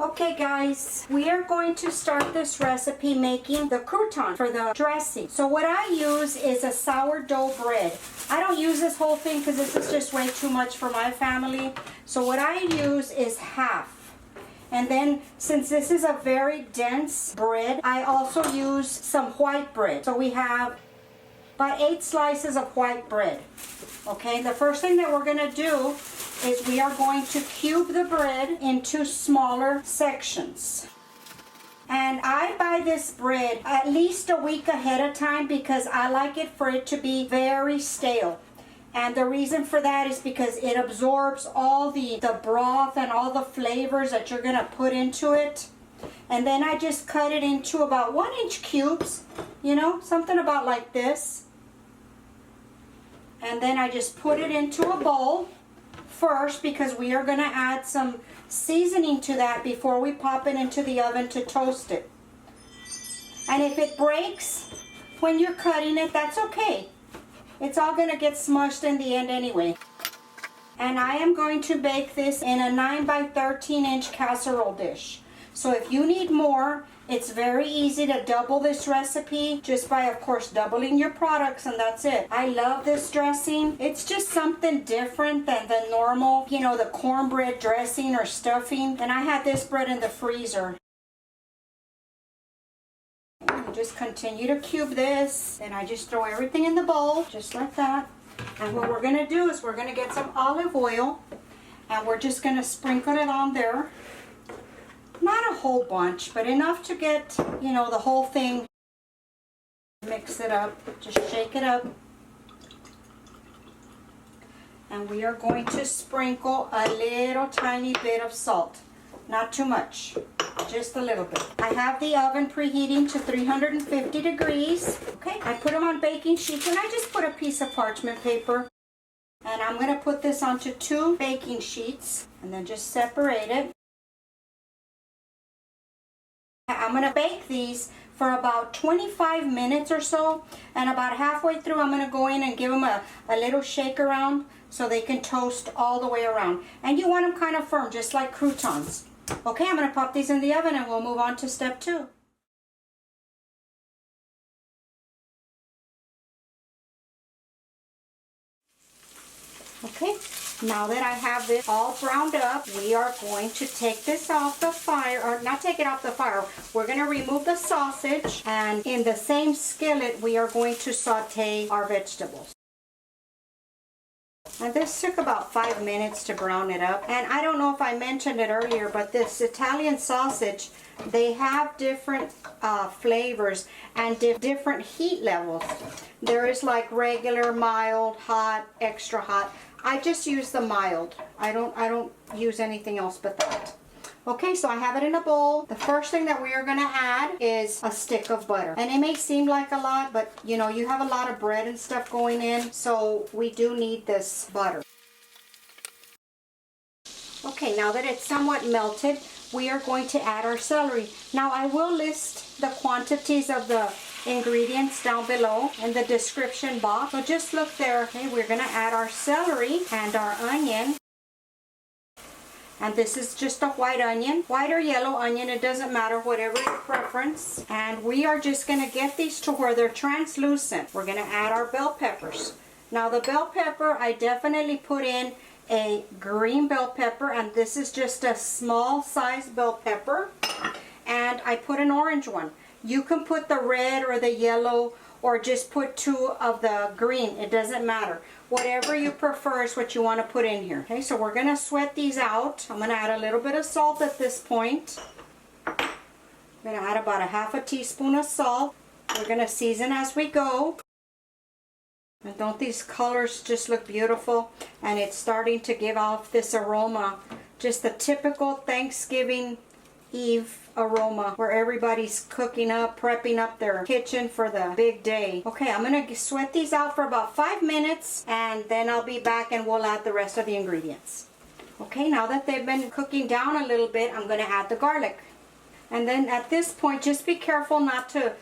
Okay guys, we are going to start this recipe making the crouton for the dressing. So what I use is a sourdough bread. I don't use this whole thing because this is just way too much for my family. So what I use is half. And then since this is a very dense bread, I also use some white bread. So we have about 8 slices of white bread. Okay, the first thing that we're going to do is we are going to cube the bread into smaller sections. And I buy this bread at least a week ahead of time because I like it for it to be very stale. And the reason for that is because it absorbs all the broth and all the flavors that you're going to put into it. And then I just cut it into about 1-inch cubes, you know, something about like this. And then I just put it into a bowl first because we are going to add some seasoning to that before we pop it into the oven to toast it. And if it breaks when you're cutting it, that's okay. It's all going to get smushed in the end anyway. And I am going to bake this in a 9 by 13 inch casserole dish. So if you need more, it's very easy to double this recipe just by, of course, doubling your products, and that's it. I love this dressing. It's just something different than the normal, you know, the cornbread dressing or stuffing. And I had this bread in the freezer. And just continue to cube this, and I just throw everything in the bowl, just like that. And what we're going to do is we're going to get some olive oil, and we're just going to sprinkle it on there. Not a whole bunch, but enough to get, you know, the whole thing. Mix it up, just shake it up. And we are going to sprinkle a little tiny bit of salt. Not too much, just a little bit. I have the oven preheating to 350 degrees. Okay, I put them on baking sheets, and I just put a piece of parchment paper. And I'm going to put this onto 2 baking sheets, and then just separate it. I'm going to bake these for about 25 minutes or so, and about halfway through I'm going to go in and give them a little shake around so they can toast all the way around. And you want them kind of firm, just like croutons. Okay, I'm going to pop these in the oven and we'll move on to step 2. Okay, now that I have this all browned up, we are going to take this off the fire, or not take it off the fire. We're going to remove the sausage, and in the same skillet, we are going to saute our vegetables. And this took about 5 minutes to brown it up. And I don't know if I mentioned it earlier, but this Italian sausage, they have different flavors and different heat levels. There is like regular, mild, hot, extra hot. I just use the mild. I don't use anything else but that. Okay, so I have it in a bowl. The first thing that we are going to add is a stick of butter. And it may seem like a lot, but you know, you have a lot of bread and stuff going in, so we do need this butter. Okay, now that it's somewhat melted, we are going to add our celery. Now I will list the quantities of the ingredients down below in the description box, so just look there. Okay, we're going to add our celery and our onion. And this is just a white onion, white or yellow onion, it doesn't matter, whatever your preference. And we are just going to get these to where they're translucent. We're going to add our bell peppers. Now the bell pepper, I definitely put in a green bell pepper, and this is just a small size bell pepper. And I put an orange one. You can put the red or the yellow, or just put 2 of the green, it doesn't matter. Whatever you prefer is what you want to put in here. Okay, so we're going to sweat these out. I'm going to add a little bit of salt at this point. I'm going to add about a ½ teaspoon of salt. We're going to season as we go. And don't these colors just look beautiful? And it's starting to give off this aroma. Just the typical Thanksgiving Eve aroma where everybody's cooking up, prepping up their kitchen for the big day. Okay, I'm going to sweat these out for about 5 minutes, and then I'll be back and we'll add the rest of the ingredients. Okay, now that they've been cooking down a little bit, I'm going to add the garlic. And then at this point, just be careful not to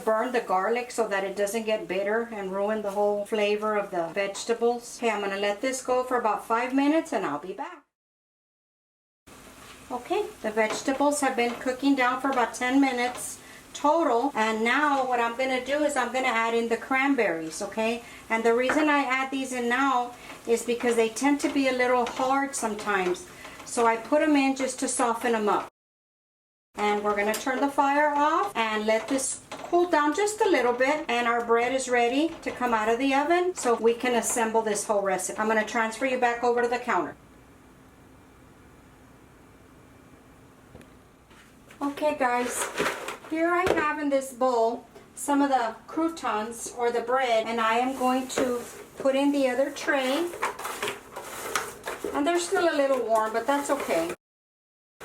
burn the garlic so that it doesn't get bitter and ruin the whole flavor of the vegetables. Okay, I'm going to let this go for about 5 minutes and I'll be back. Okay, the vegetables have been cooking down for about 10 minutes total, and now what I'm going to do is I'm going to add in the cranberries, okay? And the reason I add these in now is because they tend to be a little hard sometimes, so I put them in just to soften them up. And we're going to turn the fire off and let this cool down just a little bit, and our bread is ready to come out of the oven so we can assemble this whole recipe. I'm going to transfer you back over to the counter. Okay guys, here I have in this bowl some of the croutons or the bread, and I am going to put in the other tray. And they're still a little warm, but that's okay.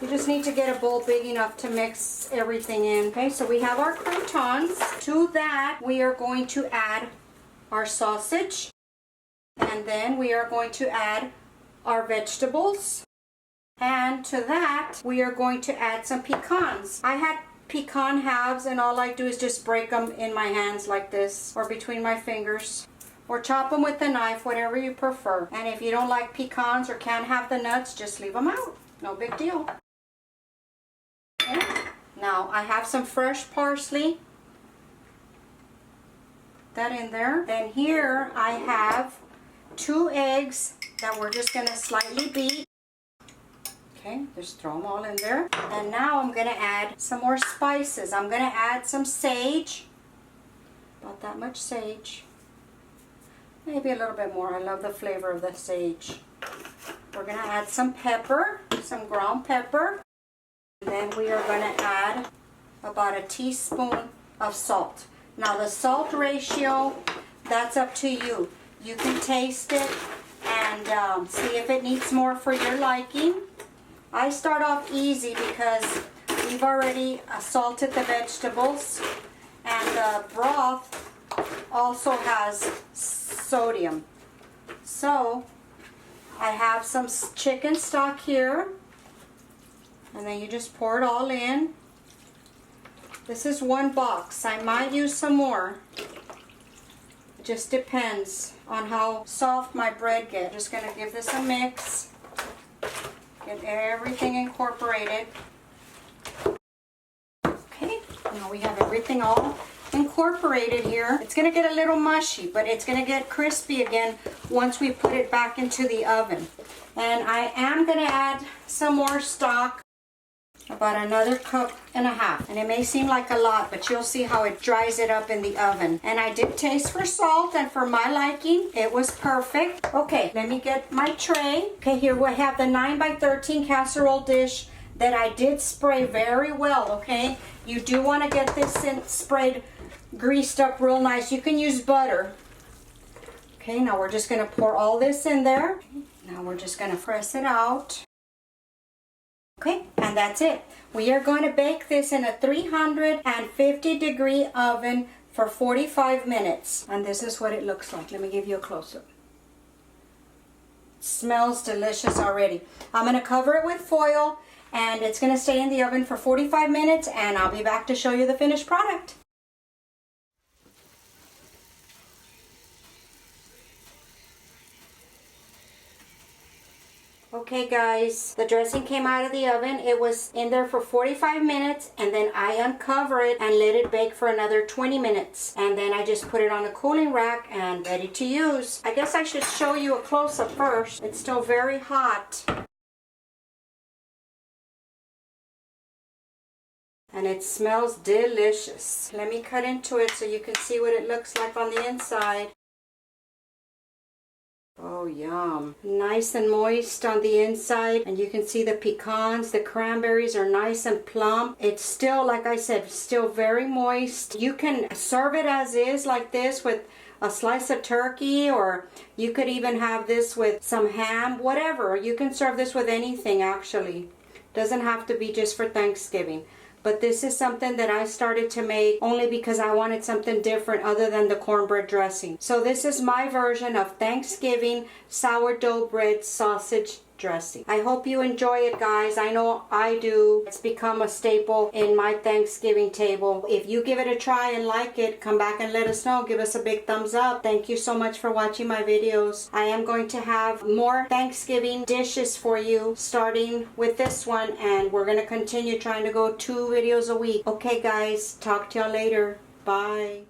You just need to get a bowl big enough to mix everything in. Okay, so we have our croutons. To that, we are going to add our sausage. And then we are going to add our vegetables. And to that, we are going to add some pecans. I had pecan halves, and all I do is just break them in my hands like this, or between my fingers, or chop them with a knife, whatever you prefer. And if you don't like pecans or can't have the nuts, just leave them out. No big deal. Okay. Now I have some fresh parsley. That in there. Then here I have 2 eggs that we're just going to slightly beat. Okay, just throw them all in there. And now I'm going to add some more spices. I'm going to add some sage. About that much sage. Maybe a little bit more. I love the flavor of the sage. We're going to add some pepper, some ground pepper. And then we are going to add about a teaspoon of salt. Now the salt ratio, that's up to you. You can taste it and see if it needs more for your liking. I start off easy because we've already salted the vegetables, and the broth also has sodium. So I have some chicken stock here, and then you just pour it all in. This is 1 box. I might use some more. It just depends on how soft my bread gets. Just going to give this a mix. Get everything incorporated. Okay, now we have everything all incorporated here. It's going to get a little mushy, but it's going to get crispy again once we put it back into the oven. And I am going to add some more stock, about another 1.5 cups. And it may seem like a lot, but you'll see how it dries it up in the oven. And I did taste for salt, and for my liking, it was perfect. Okay, let me get my tray. Okay, here we have the 9x13 casserole dish that I did spray very well, okay? You do want to get this sprayed, greased up real nice. You can use butter. Okay, now we're just going to pour all this in there. Now we're just going to press it out. Okay, and that's it. We are going to bake this in a 350-degree oven for 45 minutes. And this is what it looks like. Let me give you a close-up. It smells delicious already. I'm going to cover it with foil, and it's going to stay in the oven for 45 minutes, and I'll be back to show you the finished product. Okay guys, the dressing came out of the oven. It was in there for 45 minutes, and then I uncover it and let it bake for another 20 minutes. And then I just put it on a cooling rack and ready to use. I guess I should show you a close-up first. It's still very hot. And it smells delicious. Let me cut into it so you can see what it looks like on the inside. Oh, yum. Nice and moist on the inside, and you can see the pecans, the cranberries are nice and plump. It's still, like I said, still very moist. You can serve it as is like this with a slice of turkey, or you could even have this with some ham, whatever. You can serve this with anything actually. Doesn't have to be just for Thanksgiving. But this is something that I started to make only because I wanted something different other than the cornbread dressing. So this is my version of Thanksgiving sourdough bread sausage dressing. I hope you enjoy it, guys. I know I do. It's become a staple in my Thanksgiving table. If you give it a try and like it, come back and let us know. Give us a big thumbs up. Thank you so much for watching my videos. I am going to have more Thanksgiving dishes for you, starting with this one, and we're going to continue trying to go 2 videos a week. Okay, guys, talk to y'all later. Bye.